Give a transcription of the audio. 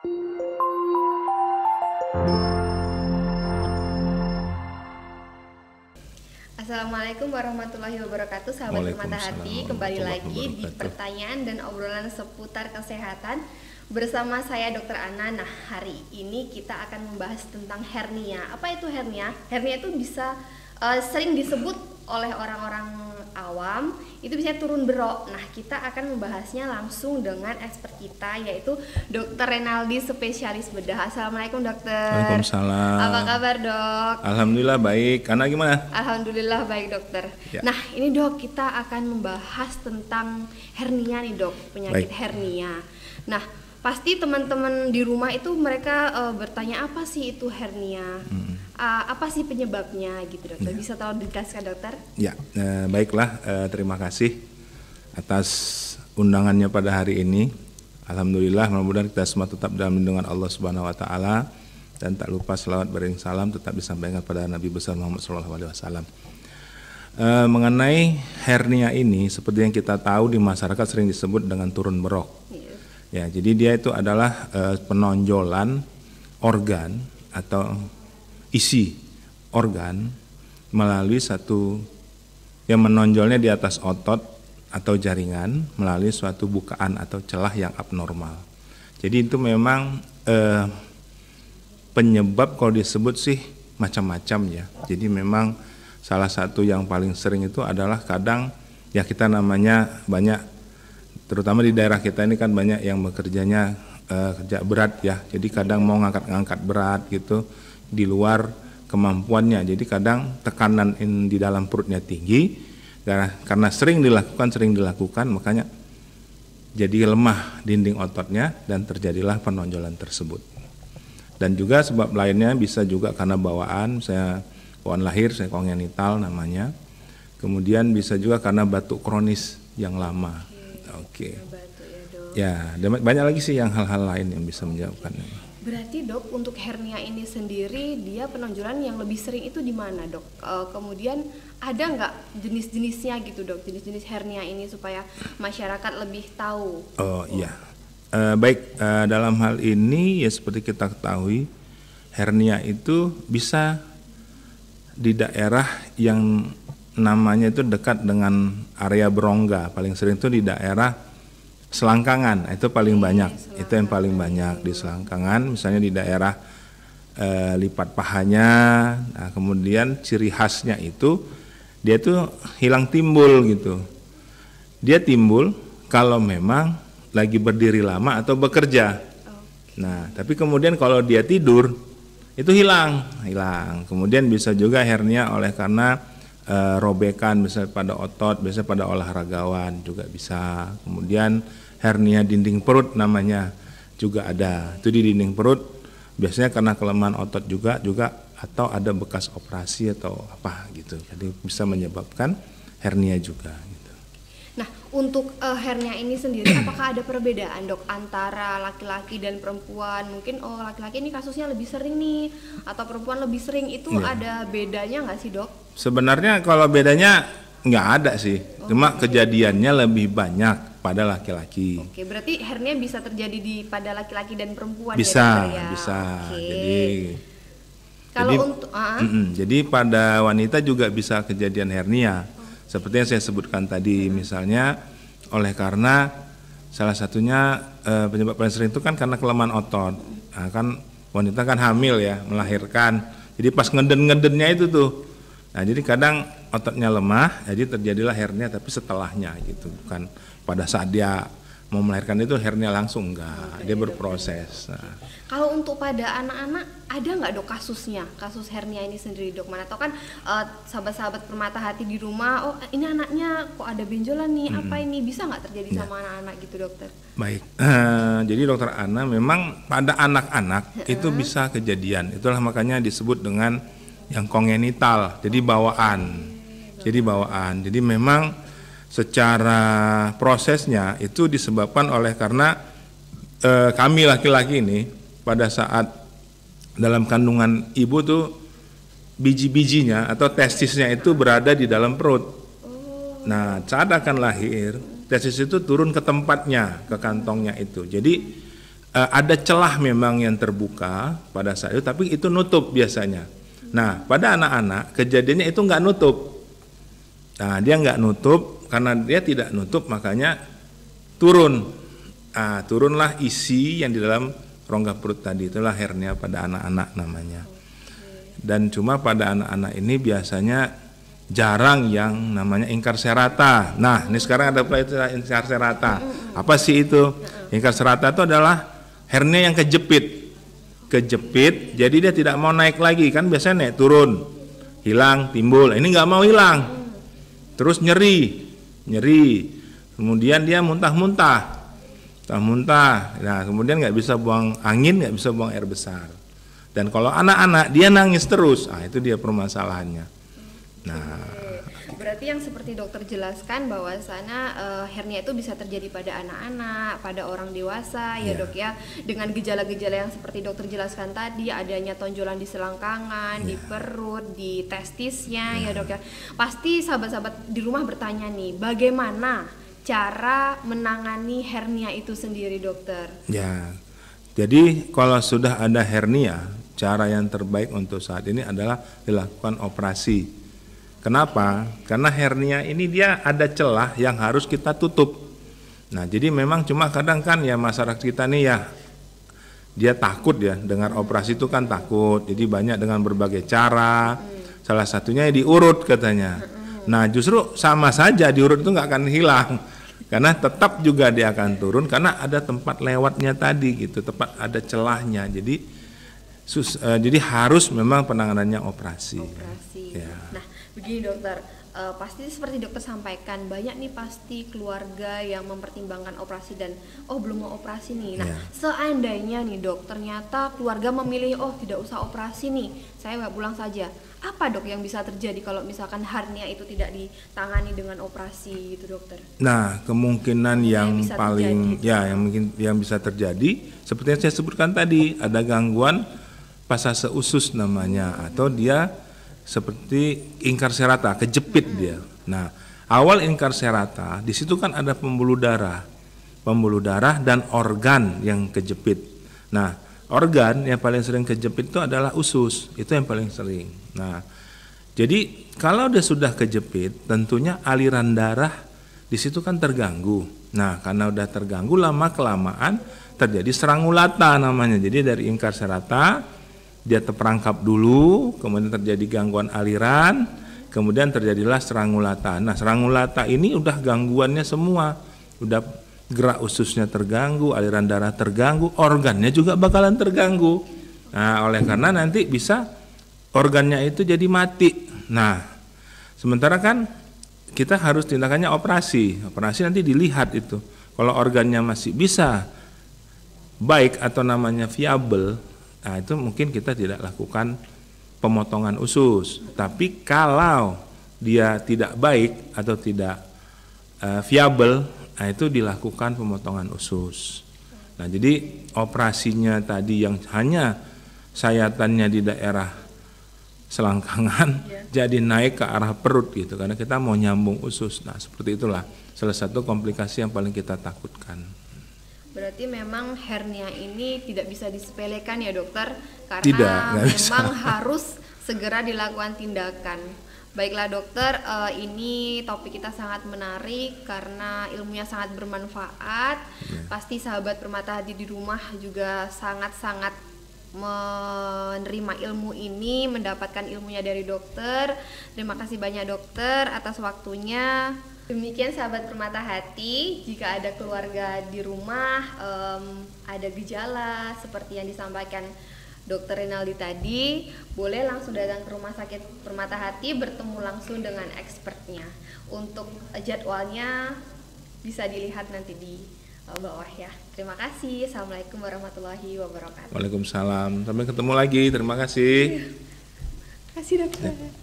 Assalamualaikum warahmatullahi wabarakatuh, sahabat Permata Hati. Kembali lagi di pertanyaan dan obrolan seputar kesehatan bersama saya Dr. Ana. Nah, hari ini kita akan membahas tentang hernia. Apa itu hernia? Hernia itu bisa sering disebut oleh orang-orang awam, itu bisa turun berok. Nah, kita akan membahasnya langsung dengan expert kita, yaitu Dr. Renaldi, spesialis bedah. Assalamualaikum dokter. Waalaikumsalam. Apa kabar dok? Alhamdulillah baik. Ana gimana? Alhamdulillah baik dokter. Ya. Nah, ini dok, kita akan membahas tentang hernia nih dok, penyakit hernia. Nah, pasti teman-teman di rumah itu mereka bertanya, apa sih itu hernia? Apa sih penyebabnya gitu dokter? Bisa tolong dijelaskan dokter? Ya, baiklah. Terima kasih atas undangannya pada hari ini. Alhamdulillah, mudah-mudahan kita semua tetap dalam lindungan Allah Subhanahu Wa Taala, dan tak lupa selawat beriring salam tetap disampaikan pada Nabi besar Muhammad SAW. Mengenai hernia ini, seperti yang kita tahu di masyarakat sering disebut dengan turun berok. Ya, jadi dia itu adalah penonjolan organ atau isi organ melalui satu yang menonjolnya di atas otot atau jaringan melalui suatu bukaan atau celah yang abnormal. Jadi itu memang penyebab kalau disebut sih macam-macam ya. Jadi memang salah satu yang paling sering itu adalah kadang ya kita namanya banyak, terutama di daerah kita ini kan banyak yang bekerjanya kerja berat ya. Jadi kadang mau ngangkat berat gitu di luar kemampuannya. Jadi kadang tekanan di dalam perutnya tinggi karena sering dilakukan makanya jadi lemah dinding ototnya dan terjadilah penonjolan tersebut. Dan juga sebab lainnya bisa juga karena bawaan lahir, kongenital namanya. Kemudian bisa juga karena batuk kronis yang lama. Oke. Ya, banyak lagi sih yang hal-hal lain yang bisa menjawabkannya. Berarti dok, untuk hernia ini sendiri dia penonjolan yang lebih sering itu di mana dok? Kemudian ada nggak jenis-jenisnya gitu dok, jenis-jenis hernia ini supaya masyarakat lebih tahu? Oh iya, baik, dalam hal ini ya seperti kita ketahui hernia itu bisa di daerah yang namanya itu dekat dengan area berongga, paling sering itu di daerah selangkangan, itu paling banyak, itu yang paling banyak di selangkangan, misalnya di daerah lipat pahanya. Nah, kemudian ciri khasnya itu dia tuh hilang timbul gitu. Dia timbul kalau memang lagi berdiri lama atau bekerja. Nah, tapi kemudian kalau dia tidur itu hilang. Kemudian bisa juga hernia oleh karena robekan misalnya pada otot, biasanya pada olahragawan juga bisa. Kemudian hernia dinding perut namanya juga ada. Itu di dinding perut biasanya karena kelemahan otot juga atau ada bekas operasi atau apa gitu. Jadi bisa menyebabkan hernia juga gitu. Nah, untuk hernia ini sendiri apakah ada perbedaan dok antara laki-laki dan perempuan? Mungkin laki-laki ini kasusnya lebih sering nih, atau perempuan lebih sering, itu ada bedanya nggak sih dok? Sebenarnya kalau bedanya nggak ada sih, cuma kejadiannya lebih banyak pada laki-laki. Oke, berarti hernia bisa terjadi pada laki-laki dan perempuan bisa, ya? Bisa. Jadi pada wanita juga bisa kejadian hernia. Seperti yang saya sebutkan tadi, misalnya oleh karena salah satunya penyebab paling sering itu kan karena kelemahan otot. Nah, kan wanita kan hamil ya, melahirkan. Jadi pas ngeden-ngedennya itu tuh. Nah, jadi kadang ototnya lemah, jadi terjadilah hernia tapi setelahnya gitu, bukan pada saat dia mau melahirkan itu hernia langsung, enggak, dia berproses. Nah. Kalau untuk pada anak-anak ada nggak dok kasus hernia ini sendiri dok? Mana tau kan sahabat-sahabat Permata Hati di rumah, oh ini anaknya kok ada benjolan nih, apa ini, bisa nggak terjadi sama anak-anak gitu dokter? Baik, jadi dokter Ana memang pada anak-anak itu bisa kejadian, itulah makanya disebut dengan yang kongenital, jadi bawaan. Jadi memang secara prosesnya itu disebabkan oleh karena kami laki-laki ini pada saat dalam kandungan ibu tuh biji-bijinya atau testisnya itu berada di dalam perut. Nah, saat akan lahir, testis itu turun ke tempatnya, ke kantongnya itu. Jadi ada celah memang yang terbuka pada saat itu, tapi itu nutup biasanya. Nah, pada anak-anak kejadiannya itu nggak nutup. Nah, dia nggak nutup, karena dia tidak nutup makanya turun. Nah, turunlah isi yang di dalam rongga perut tadi, itulah hernia pada anak-anak namanya. Dan cuma pada anak-anak ini biasanya jarang yang namanya ingkar serata. Nah, ini sekarang ada pelajaran ingkar serata. Apa sih itu? Ingkar serata itu adalah hernia yang kejepit, jadi dia tidak mau naik lagi, kan biasanya naik turun, hilang, timbul. Ini nggak mau hilang, terus nyeri, kemudian dia muntah. Nah, kemudian nggak bisa buang angin, nggak bisa buang air besar. Dan kalau anak-anak dia nangis terus, itu dia permasalahannya. Nah, berarti yang seperti dokter jelaskan bahwa hernia itu bisa terjadi pada anak-anak, pada orang dewasa ya dok ya, dengan gejala-gejala yang seperti dokter jelaskan tadi, adanya tonjolan di selangkangan, di perut, di testisnya ya dok ya. Pasti sahabat-sahabat di rumah bertanya nih, bagaimana cara menangani hernia itu sendiri dokter? Ya, jadi kalau sudah ada hernia, cara yang terbaik untuk saat ini adalah dilakukan operasi. Kenapa? Karena hernia ini dia ada celah yang harus kita tutup. Nah, jadi memang cuma kadang kan ya masyarakat kita nih ya, dia takut ya, dengar operasi itu kan takut. Jadi banyak dengan berbagai cara, salah satunya diurut katanya. Nah, justru sama saja diurut itu nggak akan hilang, karena tetap juga dia akan turun, karena ada tempat lewatnya tadi gitu, tempat ada celahnya. Jadi harus memang penanganannya operasi. Ya. Nah, begini dokter, pasti seperti dokter sampaikan, banyak nih pasti keluarga yang mempertimbangkan operasi dan belum mau operasi nih. Nah, seandainya nih dok, ternyata keluarga memilih tidak usah operasi nih, saya nggak pulang saja. Apa dok yang bisa terjadi kalau misalkan hernia itu tidak ditangani dengan operasi gitu dokter? Nah, kemungkinan yang paling yang bisa terjadi seperti yang saya sebutkan tadi, ada gangguan pasase usus namanya, atau dia seperti ingkar serata, kejepit dia. Nah, awal ingkar serata di situ kan ada pembuluh darah dan organ yang kejepit. Nah, organ yang paling sering kejepit itu adalah usus, itu yang paling sering. Nah, jadi kalau dia sudah kejepit, tentunya aliran darah di situ kan terganggu. Nah, karena udah terganggu, lama kelamaan terjadi strangulata namanya. Jadi dari ingkar serata dia terperangkap dulu, kemudian terjadi gangguan aliran, kemudian terjadilah strangulata. Nah, strangulata ini udah gangguannya semua, udah gerak ususnya terganggu, aliran darah terganggu, organnya juga bakalan terganggu. Nah, oleh karena nanti bisa organnya itu jadi mati. Nah, sementara kan kita harus tindakannya operasi nanti dilihat itu. Kalau organnya masih bisa baik atau namanya viabel, nah itu mungkin kita tidak lakukan pemotongan usus. Tapi kalau dia tidak baik atau tidak viabel, nah itu dilakukan pemotongan usus. Nah, jadi operasinya tadi yang hanya sayatannya di daerah selangkangan jadi naik ke arah perut gitu, karena kita mau nyambung usus. Nah, seperti itulah salah satu komplikasi yang paling kita takutkan. Berarti memang hernia ini tidak bisa disepelekan ya dokter, karena memang harus segera dilakukan tindakan. Baiklah dokter, ini topik kita sangat menarik karena ilmunya sangat bermanfaat. Pasti sahabat Permata Hati di rumah juga sangat-sangat menerima ilmu ini, mendapatkan ilmunya dari dokter. Terima kasih banyak dokter atas waktunya. Demikian sahabat Permata Hati, jika ada keluarga di rumah ada gejala seperti yang disampaikan Dr. Rinaldi tadi, boleh langsung datang ke Rumah Sakit Permata Hati, bertemu langsung dengan expertnya. Untuk jadwalnya bisa dilihat nanti di bawah ya. Terima kasih. Assalamualaikum warahmatullahi wabarakatuh. Waalaikumsalam. Sampai ketemu lagi. Terima kasih. Terima kasih dokter.